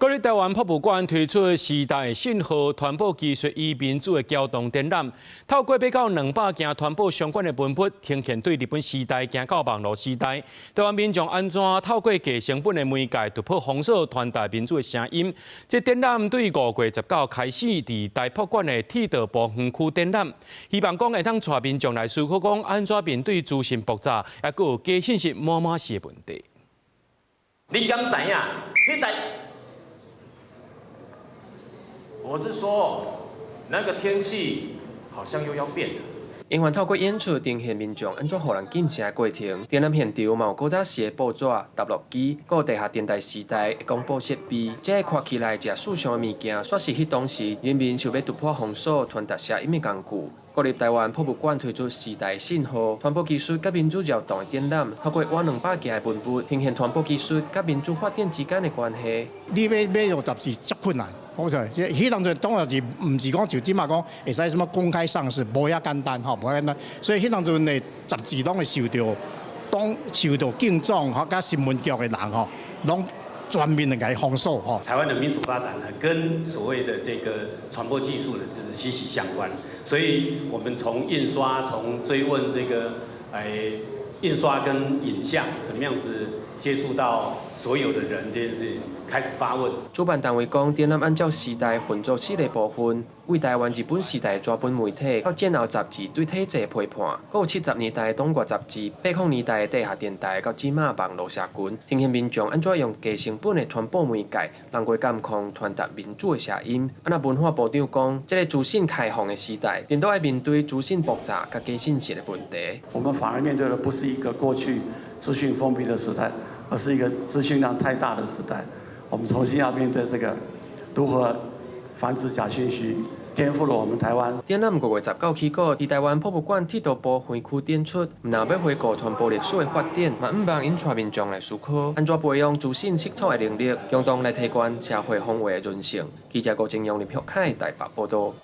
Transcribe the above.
國立台灣博物館推出時代信號傳播技術與民主的交通展覽，透過比較200件傳播相關的文物，呈現對日本時代行到網絡時代，台灣民眾安怎透過低成本的媒介突破封鎖，傳達民主的聲音。這展覽對5月19開始，佇台博館的鐵道部園區展覽，希望講會當帶民眾來思考講安怎面對資訊複雜，也閣有假信息滿滿是的問題。你敢知影？你台？我是說，那個天氣好像又要變了。因為透過演出呈現民眾安怎互人禁聲的過程，展覽現場嘛有古早時的報紙、踏錄機，還有地下電台時代的廣播設備，這個看起來真史上的物件，煞是迄當時人民想要突破封鎖、傳達聲音的工具。國立台灣博物館推出時代信號傳播技術甲民主躍動的展覽，透過200件的文物，呈現傳播技術甲民主發展之間的關係。你要用雜誌足困難，好在，迄當陣當然是唔是講就即嘛講會使什麼公開上市，無遐簡單吼，無遐簡單。所以迄當陣的雜誌攏會受到競爭吼，甲新聞局的人吼，攏全面的給封鎖吼。台灣的民主發展呢，跟所謂的這個傳播技術呢是息息相關。所以，我們從印刷，從追問這個，印刷跟影像怎麼樣子接觸到所有的人這件事情開始發問。主辦單位講，展覽按照時代分作4個部分，為台灣日本時代的紙本媒體，到戰後雜誌對體制的批判，還有70年代的東國雜誌，80年代的地下電台，到即馬網絡社群，呈現民眾安怎用低成本的傳播媒介，人過監控傳達民主的聲音。那文化部長講，這個資訊開放的時代，點都要面對資訊複雜甲假信息的問題。我們反而面對的不是一個過去資訊封閉的時代，而是一個資訊量太大的時代。我們重新要面對這個如何防止假訊息，顛覆了我們台灣。展覽5月19起過，佇台灣博物館鐵道部園區展出，唔但要回顧傳播歷史的發展，嘛唔忘引帶民眾來思考，安怎培養資訊識錯的能力，共同來提高社會氛圍的韌性。記者郭正陽、林旭凱台北報道。